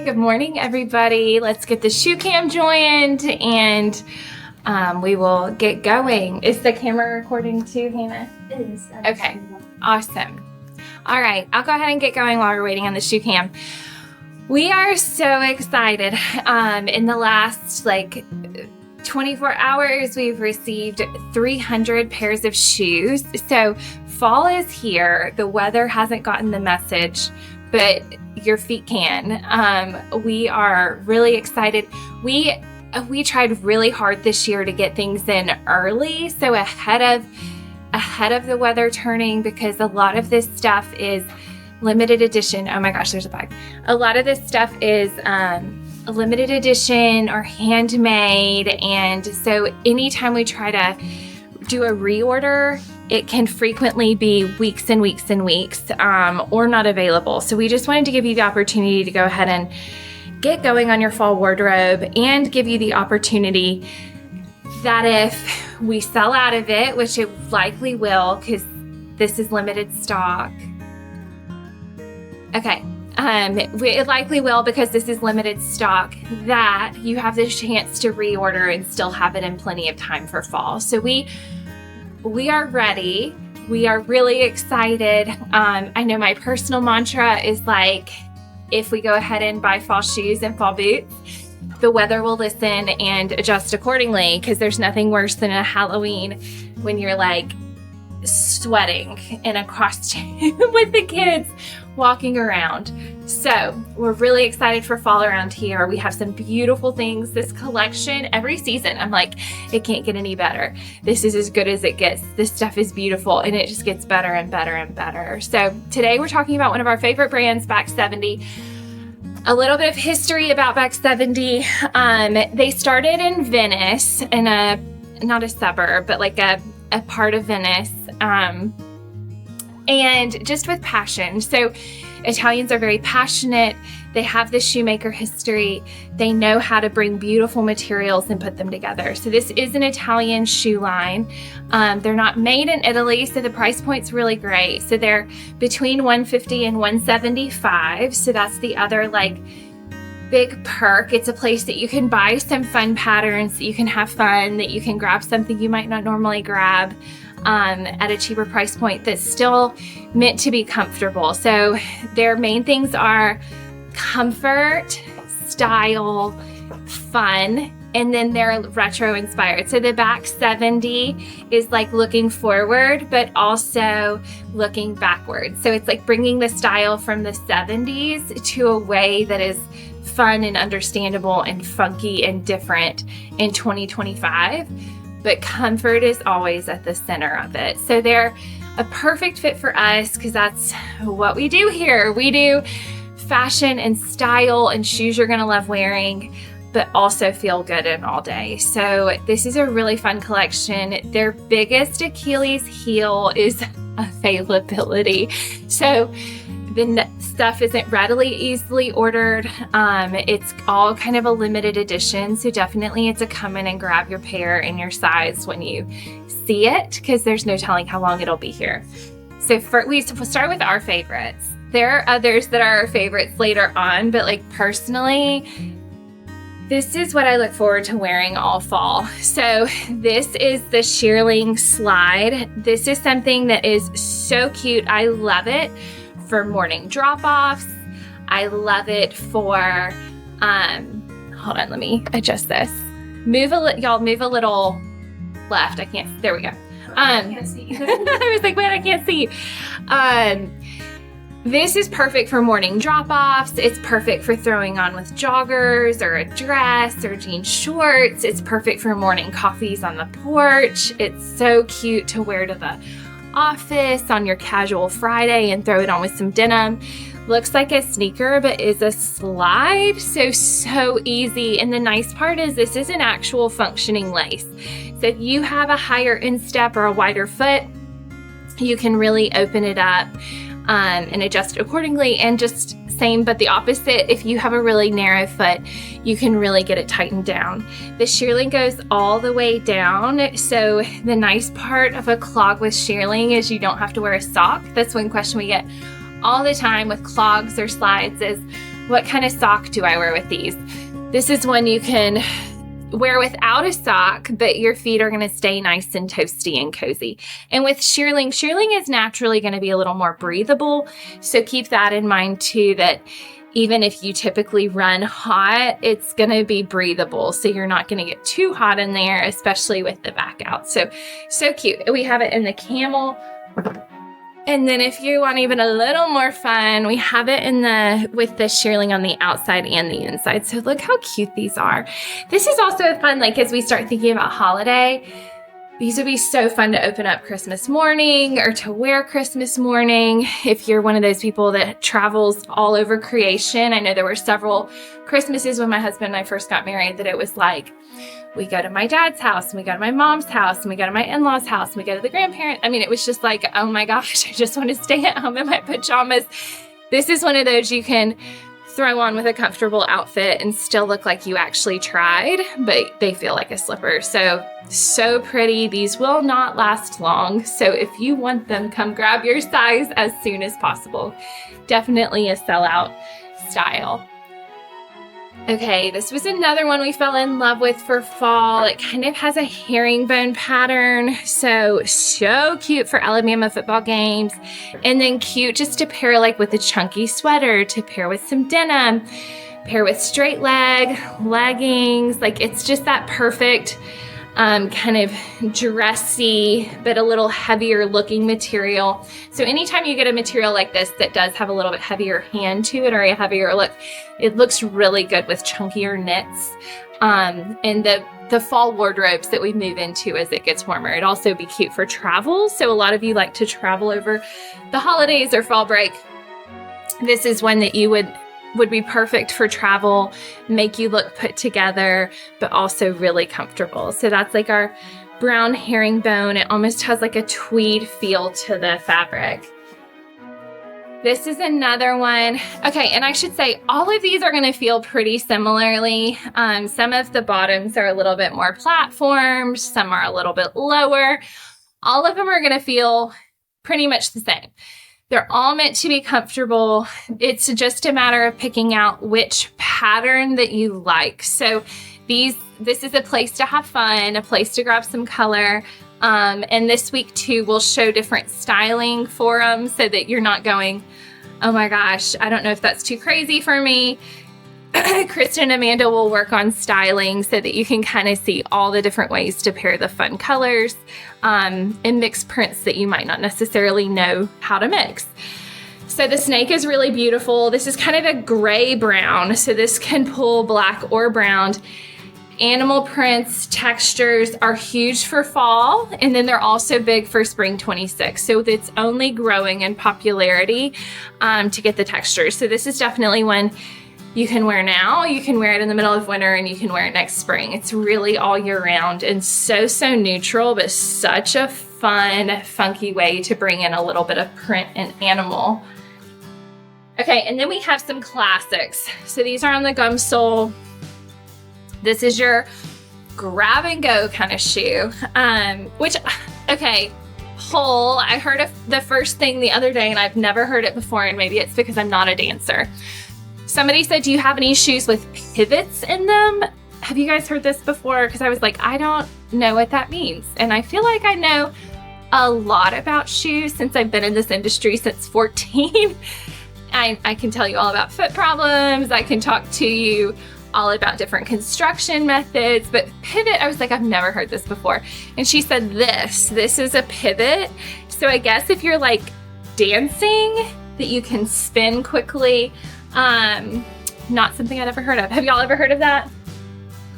Good morning, everybody. Let's get the shoe cam joined and we will get going. Is the camera recording too, Hannah? It is. Okay, awesome. All right, I'll go ahead and get going while we're waiting on the shoe cam. We are so excited. In the last 24 hours, we've received 300 pairs of shoes. So fall is here. The weather hasn't gotten the message, but your feet can. We are really excited. We tried really hard this year to get things in early, so ahead of the weather turning, because a lot of this stuff is limited edition. Oh my gosh, there's a bag. A lot of this stuff is limited edition or handmade, and so anytime we try to do a reorder, it can frequently be weeks and weeks and weeks or not available. So we just wanted to give you the opportunity to go ahead and get going on your fall wardrobe and give you the opportunity that if we sell out of it, which it likely will because this is limited stock. Okay, it likely will because this is limited stock, that you have the chance to reorder and still have it in plenty of time for fall. So we are ready. We are really excited. I know my personal mantra is if we go ahead and buy fall shoes and fall boots, the weather will listen and adjust accordingly, because there's nothing worse than a Halloween when you're sweating in a costume with the kids walking around. So we're really excited for fall around here. We have some beautiful things. This collection, every season, I'm it can't get any better. This is as good as it gets. This stuff is beautiful, and it just gets better and better and better. So today we're talking about one of our favorite brands, Back 70. A little bit of history about Back 70. They started in Venice, in not a suburb, but a part of Venice, and just with passion. So Italians are very passionate. They have this shoemaker history. They know how to bring beautiful materials and put them together. So this is an Italian shoe line. They're not made in Italy, so the price point's really great. So they're between $150 and $175. So that's the other big perk. It's a place that you can buy some fun patterns, that you can have fun, that you can grab something you might not normally grab at a cheaper price point that's still meant to be comfortable. So their main things are comfort, style, fun, and then they're retro inspired. So the Back 70 is looking forward, but also looking backwards. So it's bringing the style from the 70s to a way that is fun and understandable and funky and different in 2025. But comfort is always at the center of it. So they're a perfect fit for us because that's what we do here. We do fashion and style and shoes you're going to love wearing, but also feel good in all day. So this is a really fun collection. Their biggest Achilles heel is availability. So the stuff isn't readily easily ordered. It's all kind of a limited edition. So definitely it's a come in and grab your pair in your size when you see it, because there's no telling how long it'll be here. So we'll start with our favorites. There are others that are our favorites later on, but personally, this is what I look forward to wearing all fall. So this is the shearling slide. This is something that is so cute. I love it for morning drop-offs. I love it for, hold on, let me adjust this. Y'all move a little left. There we go. I can't see. I was wait, I can't see. This is perfect for morning drop-offs. It's perfect for throwing on with joggers or a dress or jean shorts. It's perfect for morning coffees on the porch. It's so cute to wear to the office on your casual Friday and throw it on with some denim. Looks like a sneaker, but is a slide. So easy. And the nice part is this is an actual functioning lace. So if you have a higher instep or a wider foot, you can really open it up and adjust it accordingly. And just same, but the opposite, if you have a really narrow foot, you can really get it tightened down. The shearling goes all the way down. So the nice part of a clog with shearling is you don't have to wear a sock. That's one question we get all the time with clogs or slides is, What kind of sock do I wear with these? This is one you can wear without a sock, but your feet are going to stay nice and toasty and cozy. And with shearling is naturally going to be a little more breathable. So keep that in mind too, that even if you typically run hot, it's going to be breathable. So you're not going to get too hot in there, especially with the back out. So cute. We have it in the camel. And then if you want even a little more fun, we have it with the shearling on the outside and the inside. So look how cute these are. This is also fun, like as we start thinking about holiday, these would be so fun to open up Christmas morning or to wear Christmas morning. If you're one of those people that travels all over creation, I know there were several Christmases when my husband and I first got married that it was like, we go to my dad's house and we go to my mom's house and we go to my in-laws' house and we go to the grandparents. I mean, it was just like, oh my gosh, I just want to stay at home in my pajamas. This is one of those you can throw on with a comfortable outfit and still look like you actually tried, but they feel like a slipper. So pretty. These will not last long. So if you want them, come grab your size as soon as possible. Definitely a sellout style. Okay, this was another one we fell in love with for fall. It kind of has a herringbone pattern. So cute for Alabama football games. And then cute just to pair like with a chunky sweater, to pair with some denim, pair with straight leg, leggings. Like it's just that perfect kind of dressy, but a little heavier looking material. So anytime you get a material like this that does have a little bit heavier hand to it or a heavier look, it looks really good with chunkier knits. And the fall wardrobes that we move into as it gets warmer. It'd also be cute for travel. So a lot of you like to travel over the holidays or fall break. This is one that you would be perfect for travel, make you look put together, but also really comfortable. So that's like our brown herringbone. It almost has like a tweed feel to the fabric. This is another one. Okay, and I should say all of these are going to feel pretty similarly. Some of the bottoms are a little bit more platformed, some are a little bit lower. All of them are going to feel pretty much the same. They're all meant to be comfortable. It's just a matter of picking out which pattern that you like. So this is a place to have fun, a place to grab some color. And this week too, we'll show different styling for them so that you're not going, oh my gosh, I don't know if that's too crazy for me. Kristen and Amanda will work on styling so that you can kind of see all the different ways to pair the fun colors and mix prints that you might not necessarily know how to mix. So the snake is really beautiful. This is kind of a gray brown, so this can pull black or brown. Animal prints, textures are huge for fall, and then they're also big for spring 26. So it's only growing in popularity to get the textures. So this is definitely one you can wear now, you can wear it in the middle of winter, and you can wear it next spring. It's really all year round and so neutral, but such a fun, funky way to bring in a little bit of print and animal. Okay, and then we have some classics. So these are on the gum sole. This is your grab and go kind of shoe, I heard of the first thing the other day and I've never heard it before, and maybe it's because I'm not a dancer. Somebody said, do you have any shoes with pivots in them? Have you guys heard this before? Because I was like, I don't know what that means. And I feel like I know a lot about shoes since I've been in this industry since 14. I can tell you all about foot problems. I can talk to you all about different construction methods, but pivot, I was like, I've never heard this before. And she said this is a pivot. So I guess if you're like dancing, that you can spin quickly. Not something I'd ever heard of. Have y'all ever heard of that?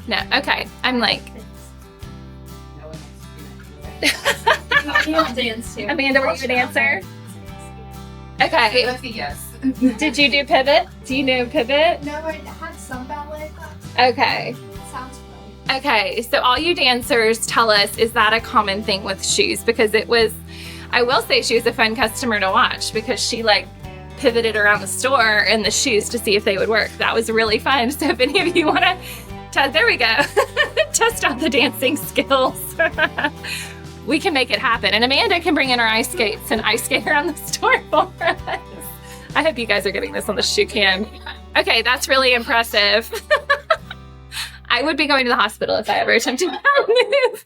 No. Okay. I'm like, Amanda, were you a dancer? Okay. Yes. Did you do pivot? Do you know pivot? No, I had some ballet class. Okay. Sounds familiar. Okay. So all you dancers, tell us, is that a common thing with shoes? Because I will say she was a fun customer to watch because she like pivoted around the store in the shoes to see if they would work. That was really fun. So if any of you want to there we go. Test out the dancing skills. We can make it happen. And Amanda can bring in her ice skates and ice skate around the store for us. I hope you guys are getting this on the shoe cam. Okay, that's really impressive. I would be going to the hospital if I ever attempted that move.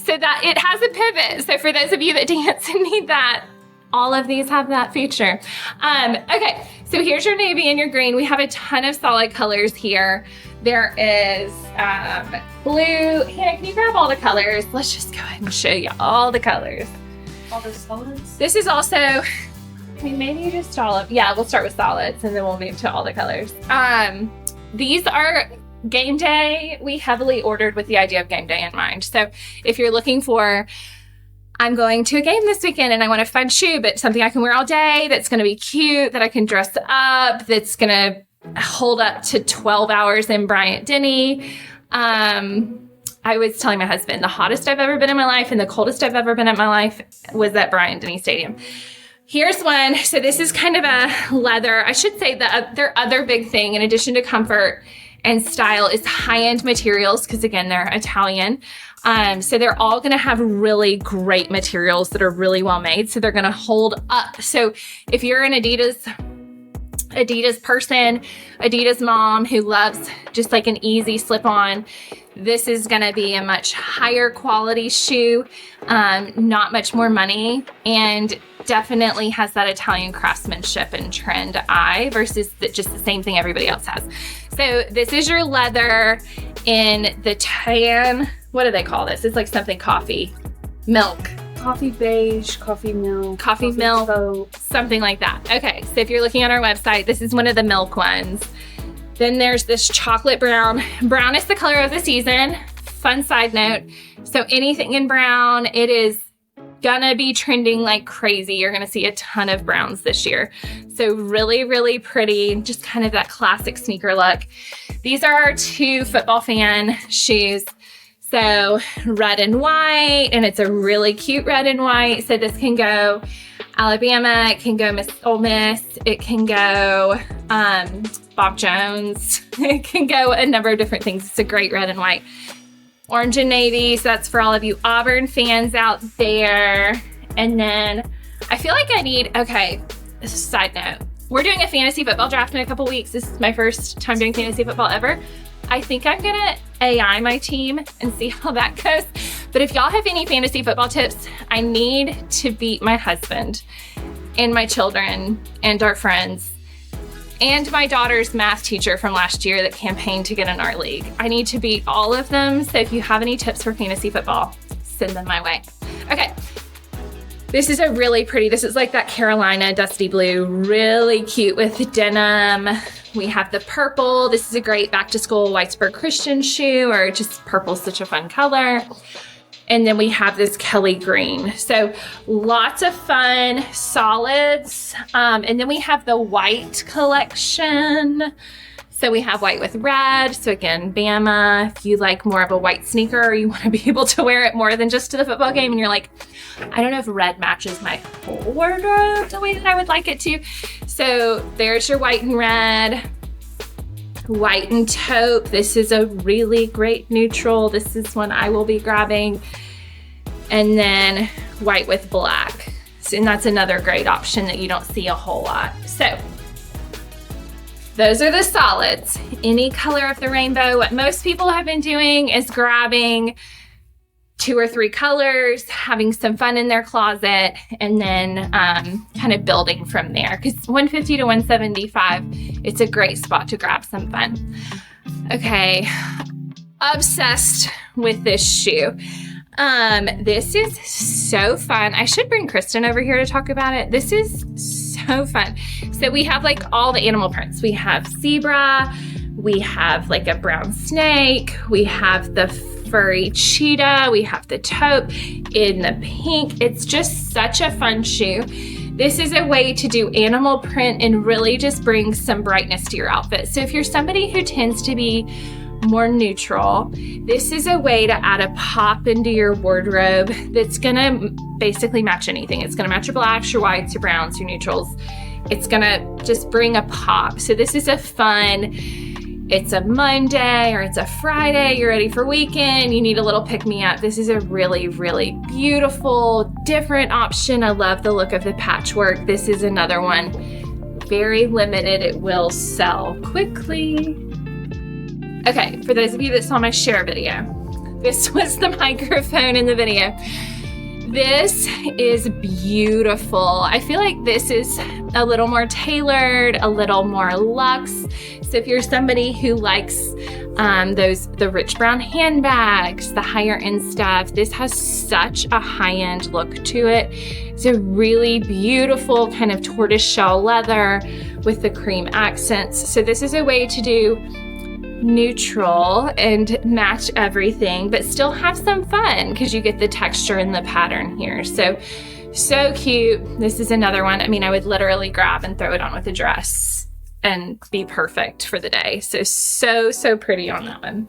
So that it has a pivot. So for those of you that dance and need that, all of these have that feature. Okay, so here's your navy and your green. We have a ton of solid colors here. There is blue. Hannah, can you grab all the colors? Let's just go ahead and show you all the colors. All the solids? This is also, I mean, maybe just all of, yeah, we'll start with solids and then we'll move to all the colors. These are game day. We heavily ordered with the idea of game day in mind. So if you're looking for, I'm going to a game this weekend and I want a fun shoe, but something I can wear all day, that's going to be cute, that I can dress up, that's going to hold up to 12 hours in Bryant-Denny. I was telling my husband, the hottest I've ever been in my life and the coldest I've ever been in my life was at Bryant-Denny Stadium. Here's one. So this is kind of a leather. I should say that their other big thing, in addition to comfort and style, is high-end materials, because again, they're Italian. So they're all going to have really great materials that are really well made. So they're going to hold up. So if you're an Adidas person, Adidas mom who loves just like an easy slip on, this is going to be a much higher quality shoe, not much more money, and definitely has that Italian craftsmanship and trend eye versus just the same thing everybody else has. So this is your leather in the tan. What do they call this? It's like something coffee milk. Coffee beige, coffee milk. Coffee milk, coat. something like that. Okay, so if you're looking on our website, this is one of the milk ones. Then there's this chocolate brown. Brown is the color of the season. Fun side note. So anything in brown, it is gonna be trending like crazy. You're gonna see a ton of browns this year. So really, really pretty, just kind of that classic sneaker look. These are our two football fan shoes. So red and white, and it's a really cute red and white. So this can go Alabama, it can go Ole Miss, it can go Bob Jones, it can go a number of different things. It's a great red and white. Orange and navy, so that's for all of you Auburn fans out there. And then I feel like I need, okay, this is a side note. We're doing a fantasy football draft in a couple weeks. This is my first time doing fantasy football ever. I think I'm gonna AI my team and see how that goes. But if y'all have any fantasy football tips, I need to beat my husband and my children and our friends and my daughter's math teacher from last year that campaigned to get in our league. I need to beat all of them. So if you have any tips for fantasy football, send them my way. Okay. This is a really pretty, this is like that Carolina dusty blue, really cute with denim. We have the purple. This is a great back to school Whitesburg Christian shoe, or just purple's such a fun color. And then we have this Kelly green. So lots of fun solids. And then we have the white collection. So we have white with red. So again, Bama, if you like more of a white sneaker, or you want to be able to wear it more than just to the football game, and you're like, I don't know if red matches my whole wardrobe the way that I would like it to. So there's your white and red. White and taupe. This is a really great neutral. This is one I will be grabbing. And then white with black. And that's another great option that you don't see a whole lot. So those are the solids. Any color of the rainbow. What most people have been doing is grabbing 2 or 3 colors, having some fun in their closet, and then kind of building from there. Because $150 to $175, it's a great spot to grab some fun. Okay, obsessed with this shoe. This is so fun. I should bring Kristen over here to talk about it. This is so fun. So we have like all the animal prints. We have zebra, we have like a brown snake, we have the furry cheetah, we have the taupe in the pink. It's just such a fun shoe. This is a way to do animal print and really just bring some brightness to your outfit. So if you're somebody who tends to be more neutral, this is a way to add a pop into your wardrobe that's gonna basically match anything. It's gonna match your blacks, your whites, your browns, your neutrals. It's gonna just bring a pop. So this is a fun, it's a Monday or it's a Friday, you're ready for weekend, you need a little pick-me-up. This is a really, really beautiful, different option. I love the look of the patchwork. This is another one very limited. It will sell quickly. Okay, for those of you that saw my share video, this was the microphone in the video. This is beautiful. I feel like this is a little more tailored, a little more luxe. So if you're somebody who likes the rich brown handbags, the higher end stuff, this has such a high-end look to it. It's a really beautiful kind of tortoiseshell leather with the cream accents. So this is a way to do neutral and match everything, but still have some fun because you get the texture and the pattern here. So cute. This is another one. I mean, I would literally grab and throw it on with a dress and be perfect for the day. So pretty on that one.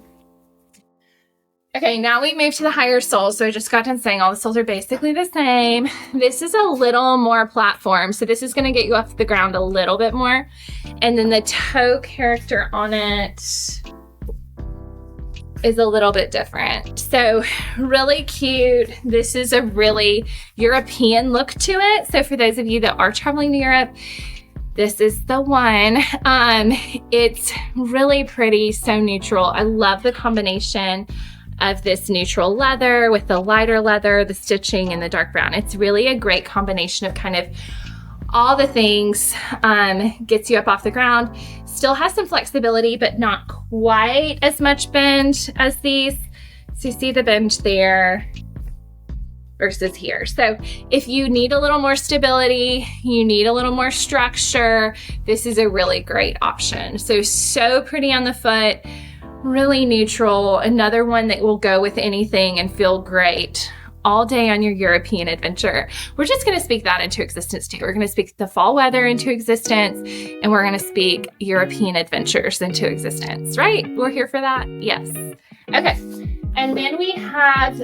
Okay, now we move to the higher soles. So I just got done saying all the soles are basically the same. This is a little more platform. So this is gonna get you off the ground a little bit more. And then the toe character on it is a little bit different. So really cute. This is a really European look to it. So for those of you that are traveling to Europe, this is the one. It's really pretty, so neutral. I love the combination of this neutral leather with the lighter leather, the stitching, and the dark brown. It's really a great combination of kind of all the things. Gets you up off the ground, still has some flexibility, but not quite as much bend as these. So you see the bend there versus here. So if you need a little more stability, you need a little more structure, this is a really great option. So pretty on the foot, really neutral, another one that will go with anything and feel great all day on your European adventure. We're just gonna speak that into existence too. We're gonna speak the fall weather into existence, and we're gonna speak European adventures into existence, right? We're here for that? Yes. Okay, and then we have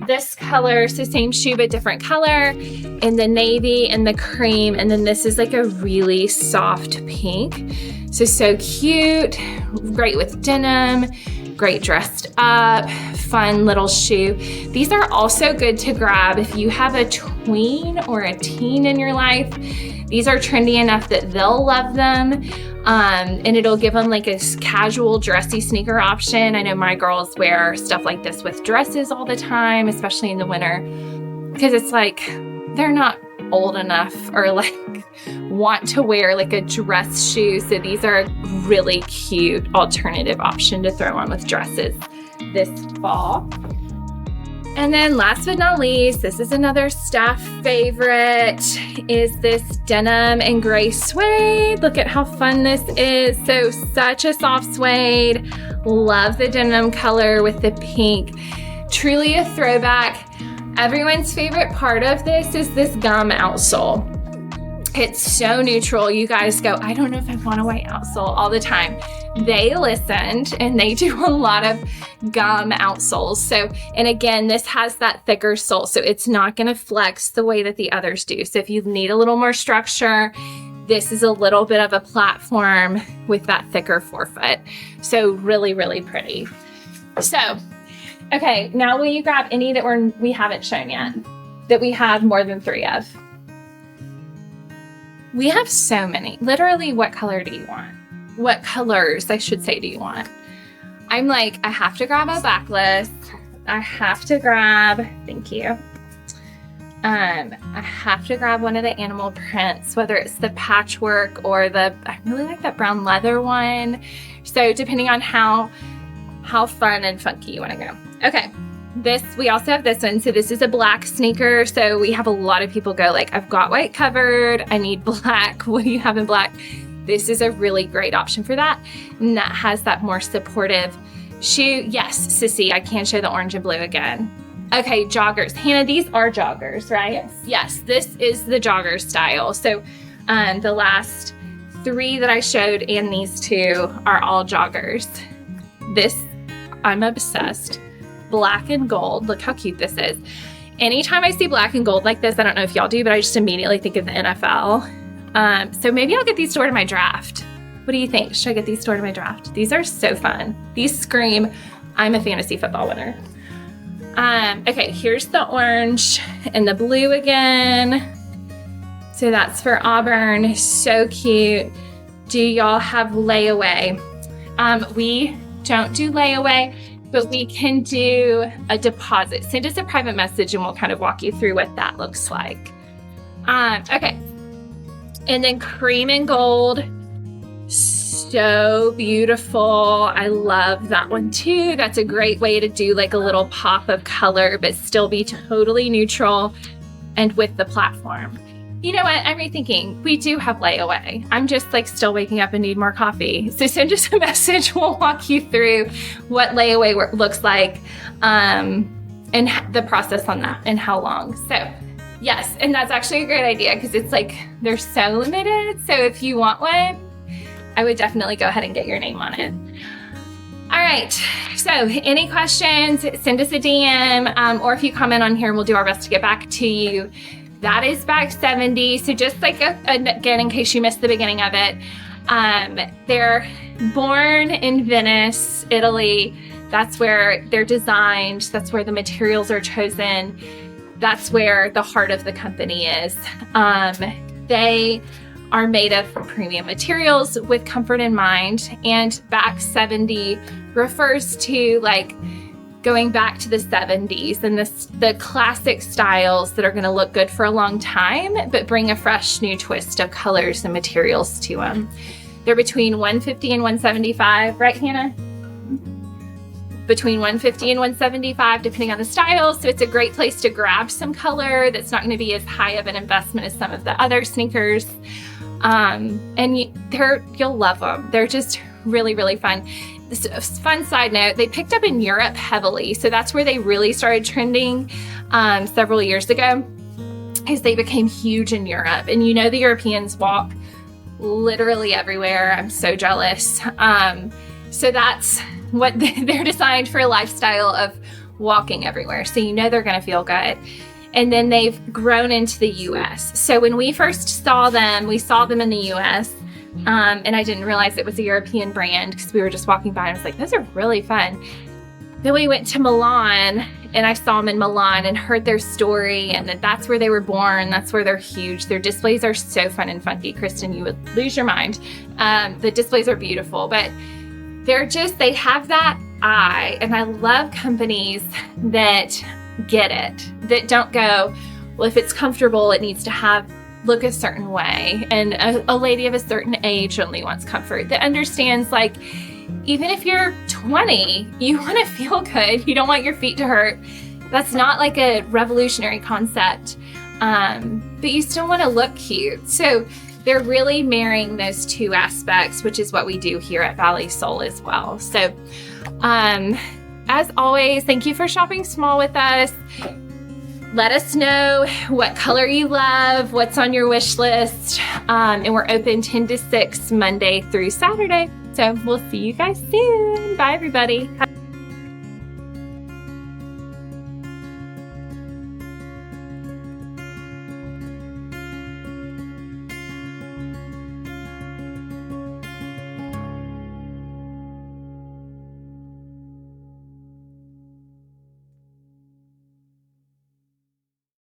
this color, so same shoe but different color, in the navy and the cream, and then this is like a really soft pink. So cute, great with denim, great dressed up, fun little shoe. These are also good to grab if you have a tween or a teen in your life. These are trendy enough that they'll love them, and it'll give them like a casual dressy sneaker option. I know my girls wear stuff like this with dresses all the time, especially in the winter, because it's like they're not old enough or like want to wear like a dress shoe. So these are a really cute alternative option to throw on with dresses this fall. And then last but not least, this is another staff favorite, is this denim and gray suede. Look at how fun this is. So such a soft suede. Love the denim color with the pink. Truly a throwback. Everyone's favorite part of this is this gum outsole. It's so neutral. You guys go, I don't know if I want a white outsole all the time. They listened and they do a lot of gum outsoles. So, and again, this has that thicker sole, so it's not gonna flex the way that the others do. So if you need a little more structure, this is a little bit of a platform with that thicker forefoot. So really, really pretty. So, okay, now will you grab any that we haven't shown yet, that we have more than 3 of? We have so many. Literally, what color do you want? What colors, I should say, do you want? I'm like, I have to grab a backless. I have to grab, thank you. I have to grab one of the animal prints, whether it's the patchwork or I really like that brown leather one. So depending on how fun and funky you want to go. Okay. We also have this one. So this is a black sneaker. So we have a lot of people go like, I've got white covered, I need black. What do you have in black? This is a really great option for that. And that has that more supportive shoe. Yes, Sissy, I can show the orange and blue again. Okay, joggers. Hannah, these are joggers, right? Yes, this is the jogger style. So the last 3 that I showed and these 2 are all joggers. This, I'm obsessed. Black and gold. Look how cute this is. Anytime I see black and gold like this, I don't know if y'all do, but I just immediately think of the NFL. So maybe I'll get these stored in my draft. What do you think? Should I get these stored in my draft? These are so fun. These scream, I'm a fantasy football winner. Okay, here's the orange and the blue again. So that's for Auburn. So cute. Do y'all have layaway? We don't do layaway, but we can do a deposit. Send us a private message and we'll kind of walk you through what that looks like. Okay. And then cream and gold. So beautiful. I love that one too. That's a great way to do like a little pop of color, but still be totally neutral and with the platform. You know what? I'm rethinking. We do have layaway. I'm just like still waking up and need more coffee. So send us a message. We'll walk you through what layaway looks like and the process on that and how long. So yes, and that's actually a great idea because it's like they're so limited. So if you want one, I would definitely go ahead and get your name on it. All right, so any questions, send us a DM or if you comment on here, we'll do our best to get back to you. That is bag 70. So just like, again, in case you missed the beginning of it, they're born in Venice, Italy. That's where they're designed. That's where the materials are chosen. That's where the heart of the company is. They are made of premium materials with comfort in mind. And bag 70 refers to like going back to the 70s and the classic styles that are going to look good for a long time, but bring a fresh new twist of colors and materials to them. They're between $150 and $175, right, Hannah? Between $150 and $175, depending on the style. So it's a great place to grab some color that's not going to be as high of an investment as some of the other sneakers. And you'll love them. They're just really, really fun. Fun side note, they picked up in Europe heavily. So that's where they really started trending several years ago, because they became huge in Europe. And you know the Europeans walk literally everywhere. I'm so jealous. So that's what they're designed for, a lifestyle of walking everywhere. So you know they're going to feel good. And then they've grown into the US. So when we first saw them, we saw them in the US. And I didn't realize it was a European brand because we were just walking by and I was like, those are really fun. Then we went to Milan and I saw them in Milan and heard their story and that's where they were born. That's where they're huge. Their displays are so fun and funky. Kristen, you would lose your mind. The displays are beautiful, but they have that eye. And I love companies that get it, that don't go, well, if it's comfortable, it needs to look a certain way. And a lady of a certain age only wants comfort, that understands like, even if you're 20, you want to feel good. You don't want your feet to hurt. That's not like a revolutionary concept, but you still want to look cute. So they're really marrying those two aspects, which is what we do here at Valley Soul as well. So as always, thank you for shopping small with us. Let us know what color you love, what's on your wish list. And we're open 10 to 6 Monday through Saturday. So we'll see you guys soon. Bye, everybody.